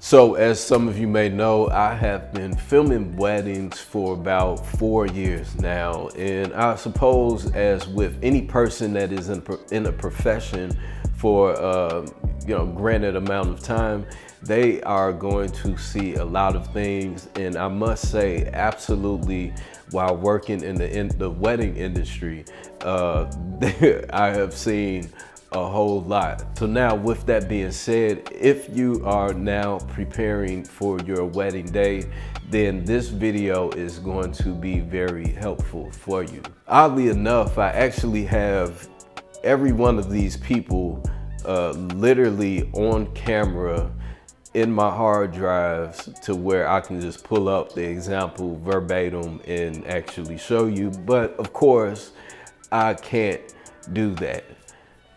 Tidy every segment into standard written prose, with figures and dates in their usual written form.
So as some of you may know, I have been filming weddings for about 4 years now. And I suppose as with any person that is in a profession for granted amount of time, they are going to see a lot of things. And I must say, absolutely, while working in the wedding industry, I have seen a whole lot. So now with that being said, if you are now preparing for your wedding day, then this video is going to be very helpful for you. Oddly enough, I actually have every one of these people literally on camera in my hard drives to where I can just pull up the example verbatim and actually show you. But of course, I can't do that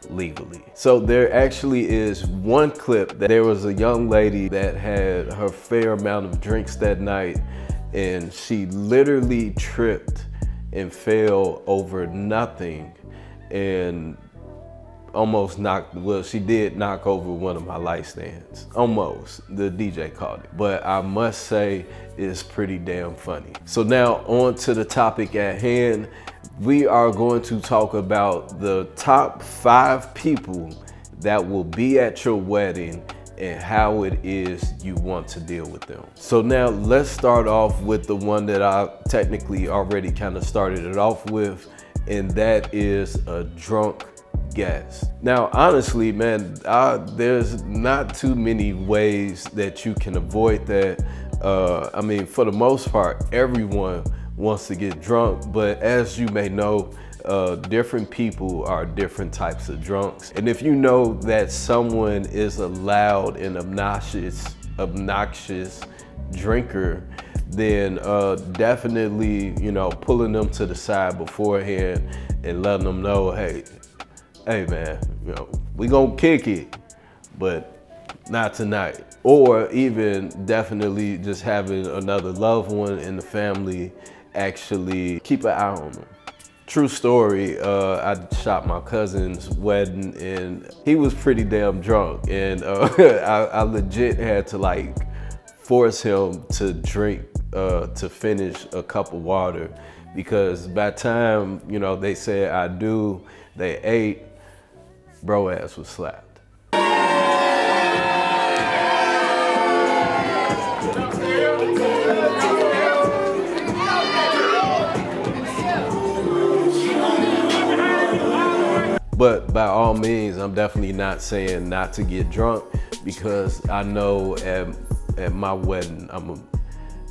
legally. So there actually is one clip that there was a young lady that had her fair amount of drinks that night, and she literally tripped and fell over nothing and almost knocked, well, she did knock over one of my light stands. Almost. The DJ called it. But I must say it's pretty damn funny. So now on to the topic at hand. We are going to talk about the top 5 people that will be at your wedding and how it is you want to deal with them. So now let's start off with the one that I technically already kind of started it off with, and that is a drunk guest. Now, honestly, man, there's not too many ways that you can avoid that. I mean, for the most part, everyone wants to get drunk, but as you may know, different people are different types of drunks. And if you know that someone is a loud and obnoxious drinker, then definitely, pulling them to the side beforehand and letting them know, hey man, we gonna kick it, but not tonight. Or even definitely just having another loved one in the family actually keep an eye on them. True story, I shot my cousin's wedding and he was pretty damn drunk, and I legit had to force him to drink to finish a cup of water, because by the time they said I do, they ate, bro ass was slapped. But by all means, I'm definitely not saying not to get drunk, because I know at my wedding, I'm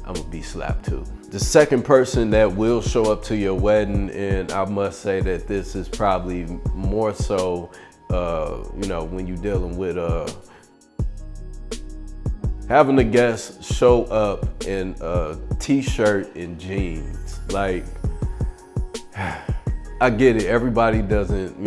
gonna be slapped too. The second person that will show up to your wedding, and I must say that this is probably more so, when you're dealing with having a guest show up in a t-shirt and jeans. Like, I get it, everybody doesn't,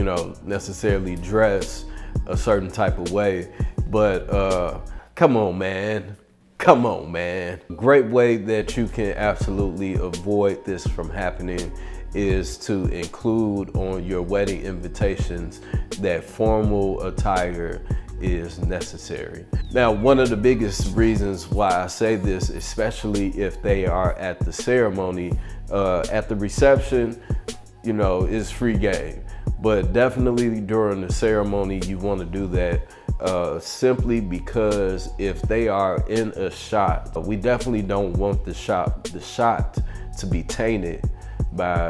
necessarily dress a certain type of way, but come on, man. Come on, man. Great way that you can absolutely avoid this from happening is to include on your wedding invitations that formal attire is necessary. Now, one of the biggest reasons why I say this, especially if they are at the ceremony, at the reception, is free game. But definitely during the ceremony, you want to do that simply because if they are in a shot, we definitely don't want the shot to be tainted by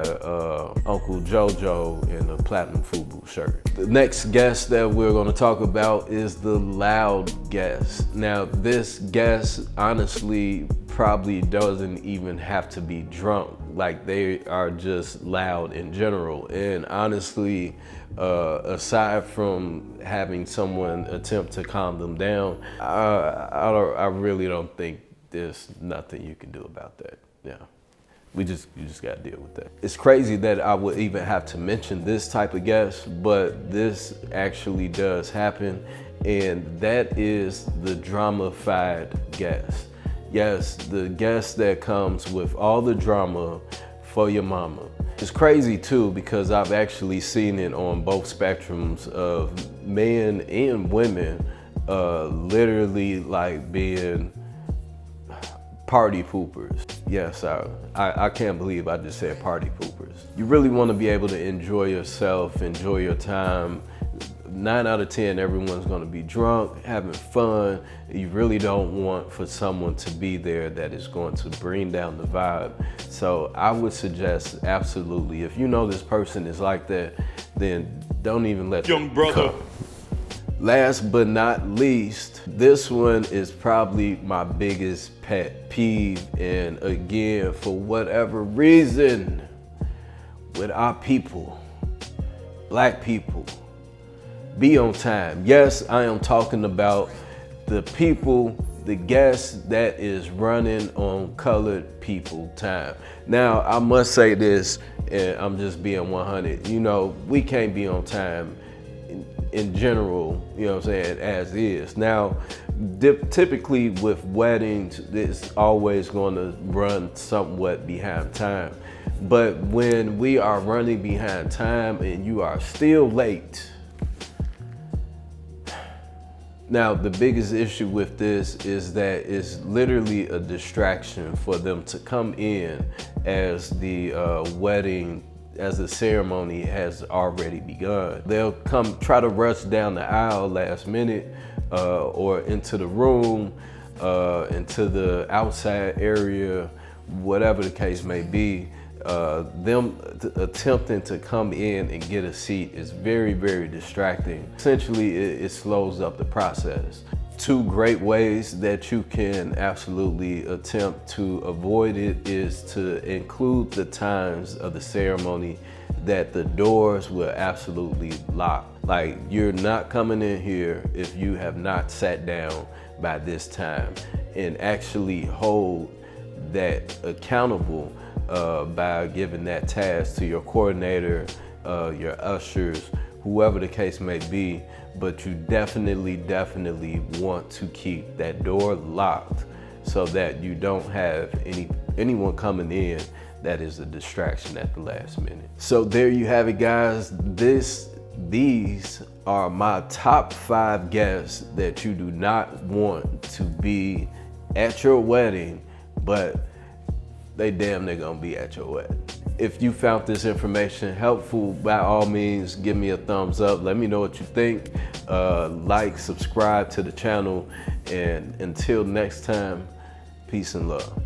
Uncle JoJo in a platinum FUBU shirt. The next guest that we're going to talk about is the loud guest. Now, this guest honestly probably doesn't even have to be drunk. Like, they are just loud in general. And honestly, aside from having someone attempt to calm them down, I really don't think there's nothing you can do about that. Yeah. You just gotta deal with that. It's crazy that I would even have to mention this type of guest, but this actually does happen, and that is the drama-fied guest. Yes, the guest that comes with all the drama for your mama. It's crazy too, because I've actually seen it on both spectrums of men and women literally like being party poopers. Yes, I can't believe I just said party poopers. You really want to be able to enjoy yourself, enjoy your time. 9 out of 10, everyone's going to be drunk, having fun. You really don't want for someone to be there that is going to bring down the vibe. So I would suggest, absolutely, if you know this person is like that, then don't even let them come. Last but not least, this one is probably my biggest pet peeve. And again, for whatever reason, with our people, black people, be on time. Yes, I am talking about the people, the guests that is running on colored people time. Now, I must say this, and I'm just being 100. You know, we can't be on time in general, you know what I'm saying, as is. Now, typically with weddings, it's always going to run somewhat behind time. But when we are running behind time and you are still late, now, the biggest issue with this is that it's literally a distraction for them to come in as the as the ceremony has already begun. They'll come try to rush down the aisle last minute or into the room, into the outside area, whatever the case may be. Them attempting to come in and get a seat is very, very distracting. Essentially, it slows up the process. 2 great ways that you can absolutely attempt to avoid it is to include the times of the ceremony that the doors will absolutely lock. Like, you're not coming in here if you have not sat down by this time, and actually hold that accountable by giving that task to your coordinator, your ushers, whoever the case may be. But you definitely want to keep that door locked so that you don't have anyone coming in that is a distraction at the last minute. So there you have it, guys. These are my top 5 guests that you do not want to be at your wedding, but they damn near gonna be at your wedding. If you found this information helpful, by all means, give me a thumbs up. Let me know what you think. Like, subscribe to the channel, and until next time, peace and love.